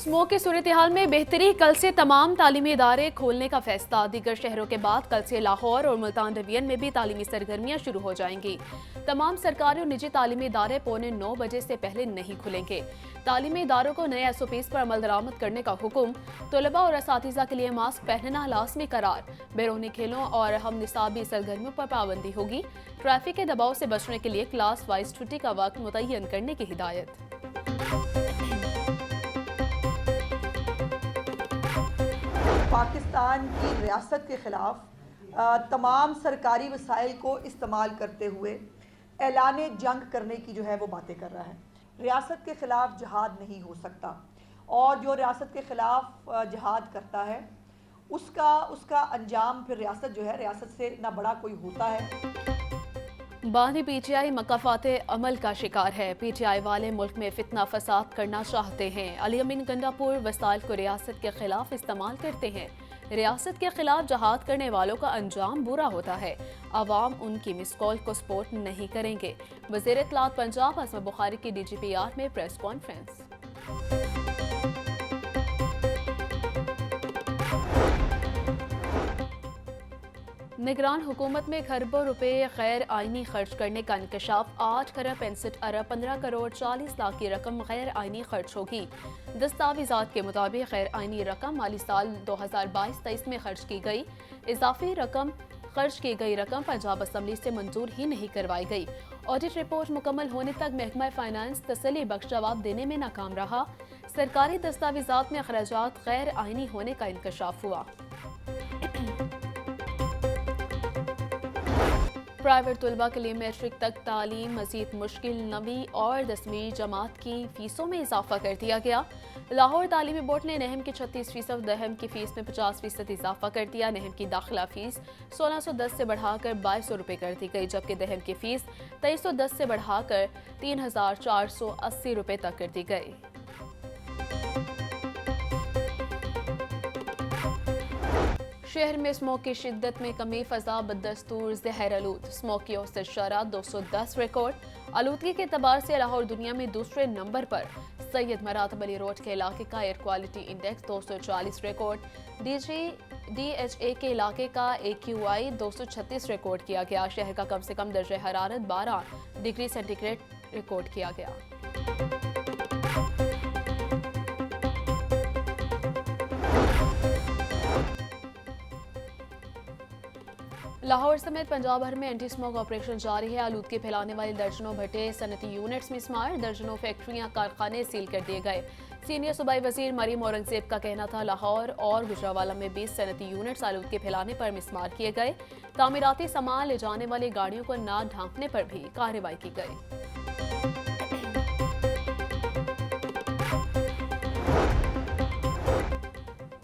Smoke की सूरत हाल में बेहतरी, कल से तमाम तालीमी इदारे खोलने का फैसला। दीगर शहरों के बाद कल से लाहौर और मुल्तान डिवीजन में भी तालीमी सरगर्मियां शुरू हो जाएंगी। तमाम सरकारी और निजी तालीमी इदारे 8:45 बजे से पहले नहीं खुलेंगे। तालीमी इदारों को नए SOPs पर अमल दरामद करने का हुक्म। तलबा और असातिज़ा के लिए मास्क पहनना लाजमी करार। बैरूनी खेलों और हम निसाबी सरगर्मियों पर पाबंदी होगी। ट्रैफिक के दबाव से बचने के लिए क्लास वाइज छुट्टी का वक्त मुतय्यन करने की हिदायत। पाकिस्तान की रियासत के ख़िलाफ़ तमाम सरकारी वसाइल को इस्तेमाल करते हुए ऐलान जंग करने की वो बातें कर रहा है। रियासत के ख़िलाफ़ जहाद नहीं हो सकता और जो रियासत के ख़िलाफ़ जहाद करता है उसका अंजाम फिर रियासत रियासत से ना बड़ा कोई होता है। बानी PTI मकाफाते अमल का शिकार है। PTI वाले मुल्क में फितना फसाद करना चाहते हैं। अली अमीन गंडापुर वसाइल को रियासत के खिलाफ इस्तेमाल करते हैं। रियासत के खिलाफ जहाद करने वालों का अंजाम बुरा होता है। अवाम उनकी मिस कॉल को सपोर्ट नहीं करेंगे। वज़ीर इत्तलात पंजाब असमा बुखारी की DGPR में प्रेस कॉन्फ्रेंस। निगरान हुकूमत में खरबों रुपए गैर आइनी खर्च करने का इंकशाफ। 8 खरब 65 अरब 15 करोड़ 40 लाख की रकम गैर आइनी खर्च होगी। दस्तावेजात के मुताबिक गैर आइनी रकम माली साल 2022-23 में खर्च की गई। इजाफी रकम खर्च की गई रकम पंजाब असम्बली से मंजूर ही नहीं करवाई गई। ऑडिट रिपोर्ट मुकम्मल होने तक महकमा फाइनेंस तसल्ली बख्श जवाब देने में नाकाम रहा। सरकारी दस्तावेजात में अखराजात गैर आइनी होने का इंकशाफ हुआ। प्राइवेट तलबा के लिए मैट्रिक तक तालीम मजीद मुश्किल। 9वीं और 10वीं जमात की फीसों में इजाफा कर दिया गया। लाहौर तालीमी बोर्ड ने नहम की 36%, दहम की फीस में 50% इजाफा कर दिया। नहम की दाखिला फीस 1610 से बढ़ाकर 2200 रुपये कर दी गई, जबकि दहम की फीस 2310 से बढ़ाकर 3480 रुपये तक कर दी गई। शहर में स्मोक की शिद्दत में कमी, फजा बदस्तूर जहर आलूद। स्मोक की औसत शरह 210 रिकॉर्ड। आलूदगी के एतबार से लाहौर दुनिया में दूसरे नंबर पर। सैयद मरातब अली रोड के इलाके का air quality index 240 record. DHA के इलाके का AQI 236 रिकॉर्ड किया गया। शहर का कम से कम दर्जा हरारत 12 डिग्री सेंटीग्रेड रिकॉर्ड किया गया। लाहौर समेत पंजाब भर में एंटी स्मोक ऑपरेशन जारी है। आलूदगी फैलाने वाले दर्जनों भट्टे सनती यूनिट्स में स्मार, दर्जनों फैक्ट्रियां कारखाने सील कर दिए गए। सीनियर सूबाई वजीर मरीम औरंगजेब का कहना था लाहौर और गुजरावाला में 20 सनती यूनिट्स आलूदगी फैलाने पर मिस्मार किए गए। तामीराती सामान ले जाने वाली गाड़ियों को ना ढांकने पर भी कार्रवाई की गई।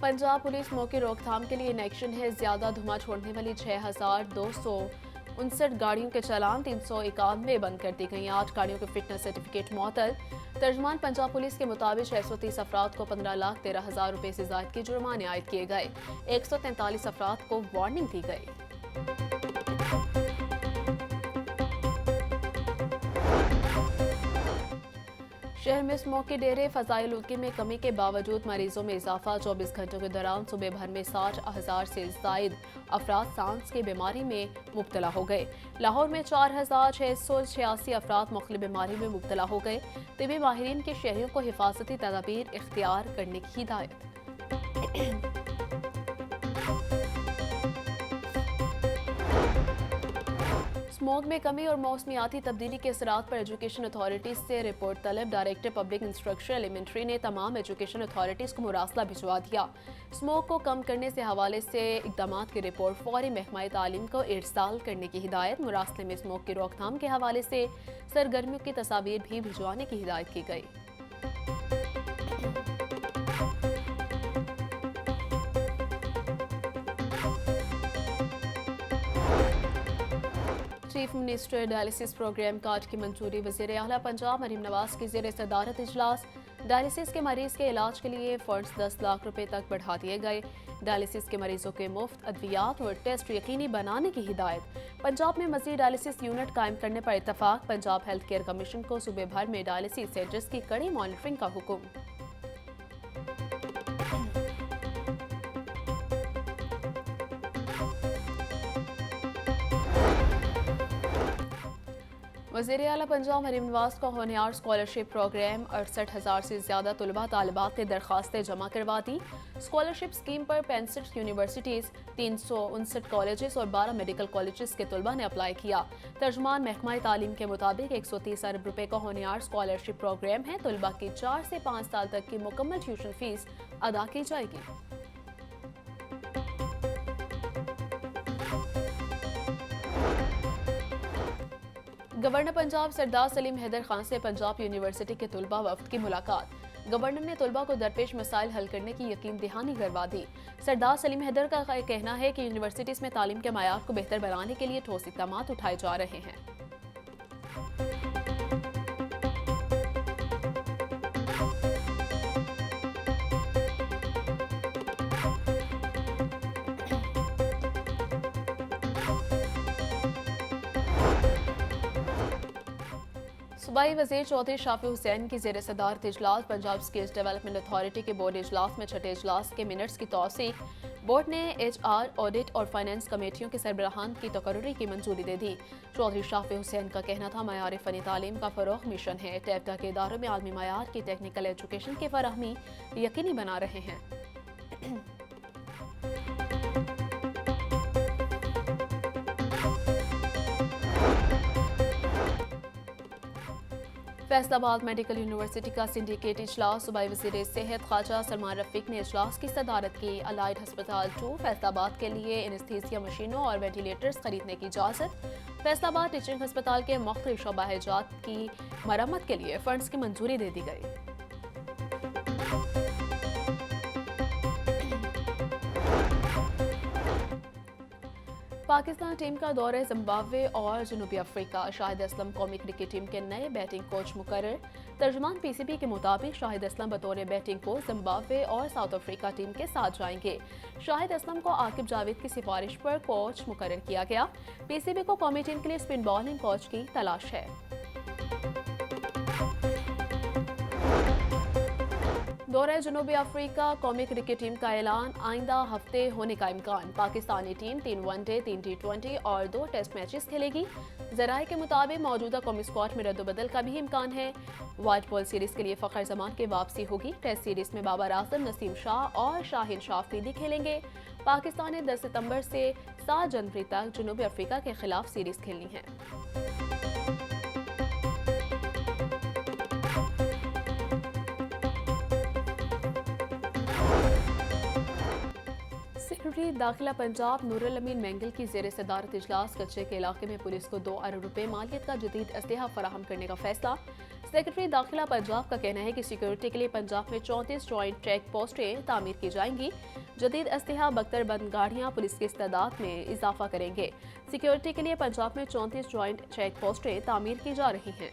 पंजाब पुलिस स्मोक की रोकथाम के लिए इन एक्शन है। ज्यादा धुआं छोड़ने वाली 6259 गाड़ियों के चालान 391 बंद कर दी गई। 8 गाड़ियों के फिटनेस सर्टिफिकेट मुअत्तल। तर्जमान पंजाब पुलिस के मुताबिक 630 अफराद को 15,13,000 रुपये से ज्यादा के जुर्माने आयद किए गए। 143 अफराद को वार्निंग दी गई। शहर में स्मोक के डेरे, फजाई आलूदगी में कमी के बावजूद मरीजों में इजाफा। 24 घंटों के दौरान सुबह भर में 60,000 से जायद अफराद सांस की बीमारी में मुब्तला हो गए। लाहौर में 4,686 अफराद मुख्तलिफ बीमारी में मुब्तला हो गए। तिबी माहिरीन के शहरियों को हिफाजती तदाबीर इख्तियार करने की हिदायत। स्मोक में कमी और मौसमियाती तब्दीली के असरात पर एजुकेशन अथॉरिटीज से रिपोर्ट तलब। डायरेक्टर पब्लिक इंस्ट्रक्शन एलिमेंट्री ने तमाम एजुकेशन अथॉरिटीज को मुरासला भिजवा दिया। स्मोक को कम करने से हवाले से इकदामात की रिपोर्ट फौरी महकमा तालीम को इरसाल करने की हिदायत। मुरासले में स्मोक की रोकथाम के हवाले से सरगर्मियों की तस्वीर भी भिजवाने की हिदायत की गई। Chief minister dialysis programme card की मंजूरी। वज़ीर आला पंजाब मरीम नवाज की ज़ेर सदारत इजलास। डायलिसिस के मरीज के इलाज के लिए फंड्स 10 लाख रुपए तक बढ़ा दिए गए। डायलिसिस के मरीजों के मुफ्त अद्वियात और टेस्ट यकीनी बनाने की हिदायत। पंजाब में मज़ीद डायलिसिस यूनिट कायम करने पर इत्तफाक। पंजाब हेल्थ केयर कमीशन को सूबे भर में डायलिसिस सेंटर्स की कड़ी मॉनिटरिंग का हुक्म। वज़ीर आला पंजाब मरीम नवाज का होनियार स्कॉलरशिप प्रोग्राम 68,000 से ज़्यादा तलबा तालिबात ने दरखास्तें जमा करवा दी। स्कॉलरशिप स्कीम पर 65 यूनिवर्सिटीज़, 359 कॉलेजेस और 12 मेडिकल कॉलेजेस के तलबा ने अप्लाई किया। तर्जमान महकमा तालीम के मुताबिक 130 अरब रुपए का होनियार स्कॉलरशिप प्रोग्राम है। तलबा की 4 से 5 साल तक की मुकम्मल ट्यूशन फीस अदा की जाएगी। गवर्नर पंजाब सरदार सलीम हैदर खान से पंजाब यूनिवर्सिटी के तलबा वफ्द की मुलाकात। गवर्नर ने तलबा को दरपेश मसाइल हल करने की यकीन दहानी करवा दी। सरदार सलीम हैदर का कहना है कि यूनिवर्सिटीज में तालीम के मायार को बेहतर बनाने के लिए ठोस इक़दाम उठाए जा रहे हैं। सूबाई वज़ीर चौधरी शाफी हुसैन की ज़ेर सदारत इजलास पंजाब स्किल्स डेवलपमेंट अथॉरिटी के बोर्ड इजलास में छठे इजलास के मिनट्स की तौसीक। बोर्ड ने HR, ऑडिट और फाइनेंस कमेटियों के सरबराहान की तकर्री की मंजूरी दे दी। चौधरी शाफी हुसैन का कहना था मयार फ़नी तालीम का फ़रोग़ मिशन है। टैबटा के इदारों में आलमी मयार की टेक्निकल एजुकेशन की फराहमी यकीनी बना रहे हैं। फैसलाबाद मेडिकल यूनिवर्सिटी का सिंडिकेट इजलास। सूबाई वज़ीर सेहत ख्वाजा सलमान रफीक ने इजलास की सदारत की। अलाइड हस्पताल 2 फैसलाबाद के लिए एनेस्थीसिया मशीनों और वेंटिलेटर्स खरीदने की इजाज़त। फैसलाबाद टीचिंग हस्पताल के मुख्तलिफ शोबाजात की मरम्मत के लिए फंड्स की मंजूरी दे दी गई। पाकिस्तान टीम का दौरे जिम्बाब्वे और जनूबी अफ्रीका। शाहिद असलम कौमी क्रिकेट टीम के नए बैटिंग कोच मुकर्रर। तर्जमान PCB के मुताबिक शाहिद असलम बतौर बैटिंग कोच जिम्बाब्वे और साउथ अफ्रीका टीम के साथ जाएंगे। शाहिद असलम को आकिब जावेद की सिफारिश पर कोच मुकर्रर किया गया। PCB को कौमी टीम के लिए स्पिन बॉलिंग कोच की तलाश है। दौरे जनूबी अफ्रीका कौमी क्रिकेट टीम का ऐलान। आइंदा हफ्ते होने का इम्कान। पाकिस्तानी टीम 3 वनडे, 3 T20 और 2 टेस्ट मैचेस खेलेगी। जराये के मुताबिक मौजूदा कौमी स्क्वाड में रद्दबदल का भी इम्कान है। व्हाइट बॉल सीरीज के लिए फ़खर जमान की वापसी होगी। टेस्ट सीरीज में बाबर आजम, नसीम शाह और शाहिन शाह अफरीदी खेलेंगे। पाकिस्तान ने 10 सितंबर से 7 जनवरी तक जनूबी अफ्रीका के खिलाफ सीरीज खेलनी है। सेक्रेटरी दाखिला पंजाब नूरुल अमीन मेंगल की ज़ेर सदारत इजलास। कच्चे के इलाके में पुलिस को 2 अरब रुपए मालियत का जदीद असलहा फराहम करने का फैसला। सेक्रेटरी दाखिला पंजाब का कहना है कि सिक्योरिटी के लिए पंजाब में 34 जॉइंट चेक पोस्टें तामीर की जाएंगी। जदीद असलहा बख्तरबंद गाड़ियाँ पुलिस की इस्तेदाद में इजाफा करेंगे। सिक्योरिटी के लिए पंजाब में 34 जॉइंट चेक पोस्टें तामीर की जा रही हैं।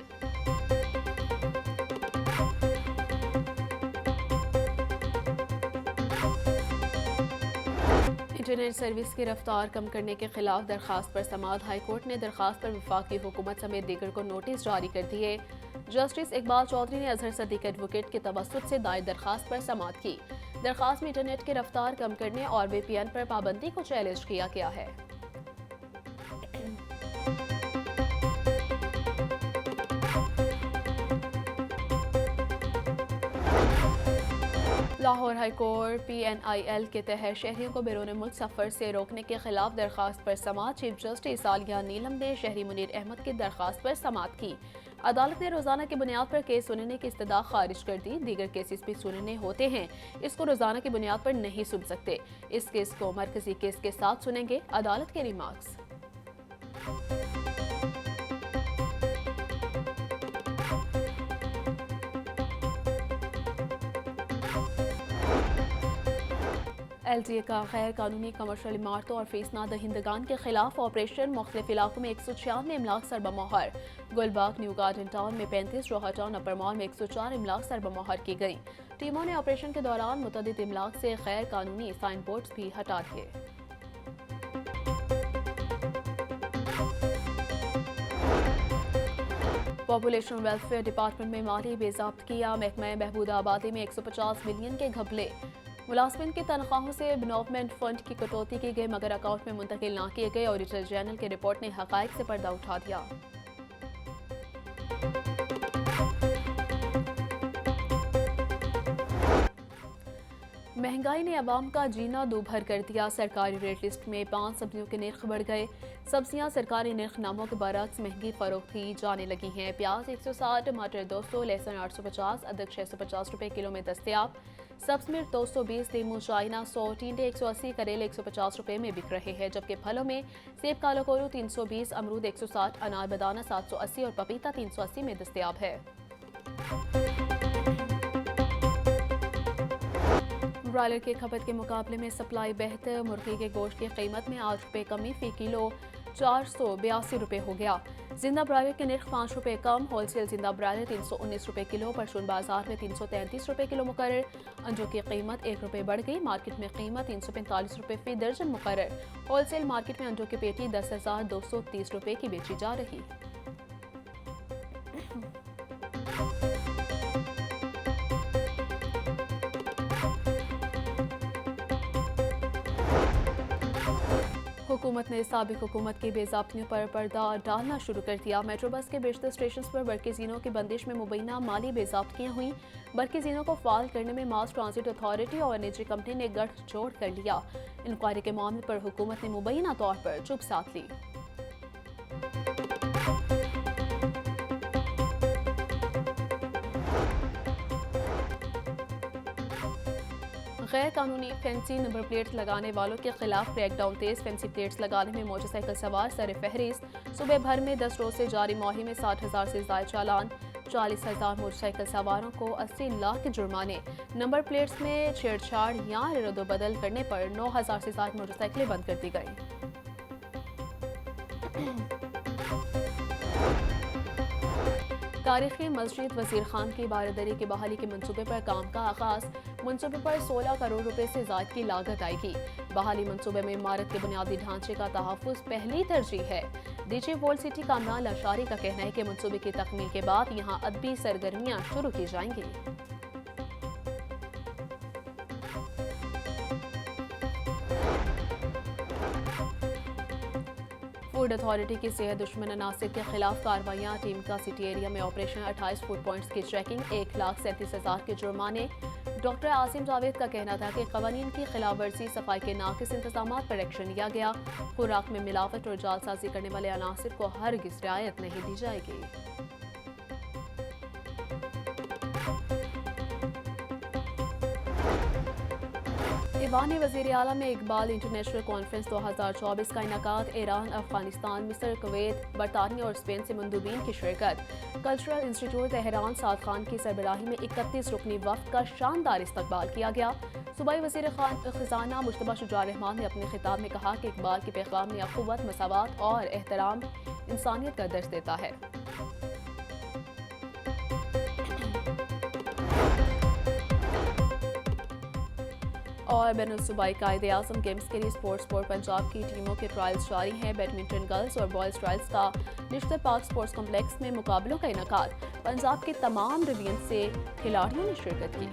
इंटरनेट सर्विस की रफ्तार कम करने के खिलाफ दरखास्त पर समाअत। हाई कोर्ट ने दरखास्त पर वफाकी हुकूमत समेत दीगर को नोटिस जारी कर दिए। जस्टिस इकबाल चौधरी ने अजहर सदीक एडवोकेट के तवस्सुत से दायर दरखास्त पर समाअत की। दरखास्त में इंटरनेट की रफ्तार कम करने और VPN पर पाबंदी को चैलेंज किया गया है। लाहौर हाई कोर्ट PNIL के तहत शहरियों को बैरून मुल्क सफ़र से रोकने के खिलाफ दरखास्त पर समाअत। चीफ जस्टिस आलिया नीलम ने शहरी मुनीर अहमद की दरखास्त पर समाअत की। अदालत ने रोजाना की बुनियाद पर केस सुनने की इस्तदा खारिज कर दी। दीगर केसेस भी सुनने होते हैं, इसको रोजाना की बुनियाद पर नहीं सुन सकते। इस केस को मरकजी केस के साथ सुनेंगे, अदालत के रिमार्क्स। LTA का गैर कानूनी कमर्शियल इमारतों और फीस ना दहिंदगान के खिलाफ ऑपरेशन। मुख्तलिफ इलाकों में 196 इमलाक सरबमोहर। गुलबाग, न्यू गार्डन टाउन में 35, रोहा टाउन, अपर मॉल में 104 इमलाक सरबमोहर की गई। टीमों ने ऑपरेशन के दौरान मुतअद्दिद इमलाक से गैर कानूनी साइन बोर्ड्स भी हटा दिए। पॉपुलेशन वेलफेयर डिपार्टमेंट में माली बेज़ाब्त किया। महकमा बहबूद आबादी में 150 मिलियन के घपले। मुलाजमिन की तनख्वाहों से डेवलपमेंट फंड की कटौती की गई मगर अकाउंट में मुंतकिल ना किए गए। ऑडिटर जनरल की रिपोर्ट ने हकायक से पर्दा उठा दिया। महंगाई ने अवाम का जीना दूभर कर दिया। सरकारी रेट लिस्ट में 5 सब्जियों के निर्ख बढ़ गए। सब्जियां सरकारी निर्ख नामों के बरक्स महंगी फरोख्त की जाने लगी हैं। प्याज 160, टमाटर 200, लहसुन 850, अदरक 650 रुपए किलो में दस्तयाब। सब्ज मिर्च 220, नींबू चाइना 100, टींडे 180, करेले 150 रुपए में बिक रहे हैं। जबकि फलों में सेब काला कोल्हू 320, अमरूद 160, अनार बदाना 780 और पपीता 380 में दस्तयाब है। ब्रॉयलर के खपत के मुकाबले में सप्लाई बेहतर। मुर्गी के गोश्त की कीमत में 8 रुपये कमी, फी किलो 482 रुपये हो गया। जिंदा ब्रॉयलर के निर्ख 5 रुपये कम। होलसेल जिंदा ब्रॉयलर 319 रुपये किलो, परचून बाजार में 333 रुपये किलो मुकर्रर। अंडों की कीमत 1 रुपये बढ़ गई। मार्केट में कीमत 345 रुपये फी दर्जन मुकर्रर। होलसेल मार्केट में अंडों की पेटी 10,230 रुपये की बेची जा रही। हुकूमत ने साबिक हुकूमत की बेज़ाब्तियों पर पर्दा डालना शुरू कर दिया। मेट्रो बस के बेशतर स्टेशन पर बरकीज़ीनों की बंदिश में मुबैना माली बेज़ाब्तियाँ हुई। बरकीज़ीनों को फाल करने में मास ट्रांजिट अथॉरिटी और निजी कंपनी ने गठजोड़ कर लिया। इंक्वायरी के मामले पर हुकूमत ने मुबैना तौर पर चुप साध ली। गैर कानूनी फैंसी नंबर प्लेट्स लगाने वालों के खिलाफ क्रैकडाउन तेज। फैंसी प्लेट्स लगाने में मोटरसाइकिल सवार सर फहरिस्त। सुबह भर में 10 रोज से जारी मुहिम में 60,000 से ज्यादा चालान। 40,000 मोटरसाइकिल सवारों को 80 लाख के जुर्माने। नंबर प्लेट्स में छेड़छाड़ या रद्दोबदल करने पर 9,000 से ज्यादा मोटरसाइकिलें बंद कर दी गई। तारीखी मस्जिद वजीर खान की बारदरी की बहाली के मंसूबे पर काम का आगाज। मंसूबे पर 16 करोड़ रुपए से ज्यादा की लागत आएगी। बहाली मंसूबे में इमारत के बुनियादी ढांचे का तहफ्फुज पहली तरजीह है। डीजी वोल्ड सिटी कामरान लशारी का कहना है कि मंसूबे की तकमील के बाद यहां अदबी सरगर्मियां शुरू की जाएंगी। फूड अथॉरिटी की सेहत दुश्मन अनासिर के खिलाफ कार्रवाइयां। टीम का सिटी एरिया में ऑपरेशन, 28 फूड पॉइंट्स की चेकिंग, 1,37,000 के जुर्माने। डॉक्टर आसिम जावेद का कहना था कि कवानीन की खिलाफ वर्जी, सफाई के नाकिस इंतजाम पर एक्शन लिया गया। खुराक में मिलावट और जालसाजी करने वाले अनासिर को हरगिज़ रियायत नहीं दी जाएगी। ईवान वज़ीर आला में इकबाल इंटरनेशनल कॉन्फ्रेंस 2024 का इनेकाद। ईरान, अफगानिस्तान, मिस्र, कुवैत, बरतानिया और स्पेन से मंदूबीन की शिरकत। कल्चरल इंस्टीट्यूट तेहरान साद खान की सरबराही में 31 रुकनी वफ्द का शानदार इस्तकबाल किया गया। सूबाई वज़ीर खजाना मुश्तबा शुजाउर रहमान ने अपने खिताब में कहा कि इकबाल के पैगाम में अखुवत, मसावत और एहतराम इंसानियत का दर्ज देता है। और बैनुल-सूबाई कायदे-ए-आज़म गेम्स के लिए स्पोर्ट्स बोर्ड पंजाब की टीमों के ट्रायल्स जारी हैं। बैडमिंटन गर्ल्स और बॉयज़ ट्रायल्स का निश्चित पार्क स्पोर्ट्स कॉम्प्लेक्स में मुकाबलों का इनेकाद। पंजाब के तमाम डिवीजन से खिलाड़ियों ने शिरकत की।